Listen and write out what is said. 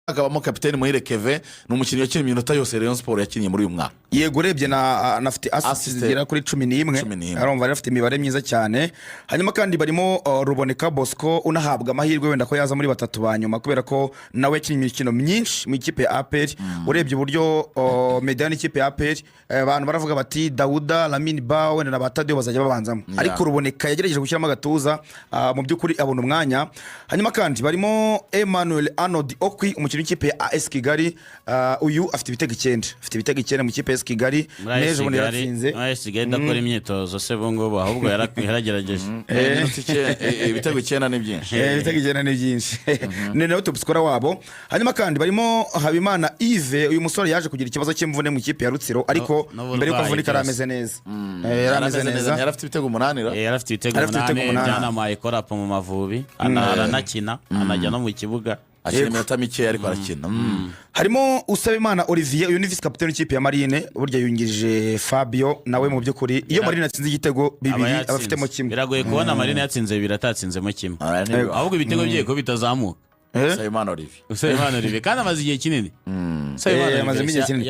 akabamo kapiteni Muhire Keve ni umukinnyi wakinnye iminota yose Rayon Sport yakinnye muri uyu mwaka. Yego urebye nafite assist zigera kuri 11 arumva afite imibare myiza cyane. Hanyuma kandi barimo Ruboneka Bosco unahabwa amahirwe wenda ko yaza muri batatu banyuma kubera ko nawe yakinnye imikino myinshi mu ikipe ya APR. Urebye uburyo Mediane ikipe ya APR abantu baravuga bati Dauda Lamine Ba wenda na Batadio bazajya babanzamo, ariko Ruboneka yagerageje gushyiramo agatuza mu byukuri abona umwanya. Hanyuma kandi barimo Emmanuel Arnold Okwi umukinnyi w'ikipe ya AS Kigali, uyu afite ibitego 9 mu ikipe ya AS Kigali. Neje ubundi yaratsinze AS Kigali ndakora imyitozo se bongo ahubwo yaragerageje ibitego 9 ni byinshi, ibitego 9 ni byinshi ni nawe top scorer wabo. Hanyuma kandi barimo Habimana Yves, uyu musore yaje kugira ikibazo cy'imvune mu ikipe ya Rutsiro, ariko mbere yuko avunika arameze neza, yarameze neza, yarafite ibitego 8 yarafite ibitego 8 jana mayikora mu Mavubi anakina anajya no mu kibuga akina iminota mike ariko arakina. Harimo Usabimana Olivier, uyu ni vice capitaine w'ikipe ya Marine, burya yungirije Fabio nawe mu byukuri iyo Marine yatsinze igitego bibiri abafitemo kimwe. Biragoye kubona Marine yatsinze bibiri atatsinzemo kimwe, ahubwo ibitego bye ko bitazamuka. Usabimana Olivier kandi amaze igihe kinini, amaze igihe kinini.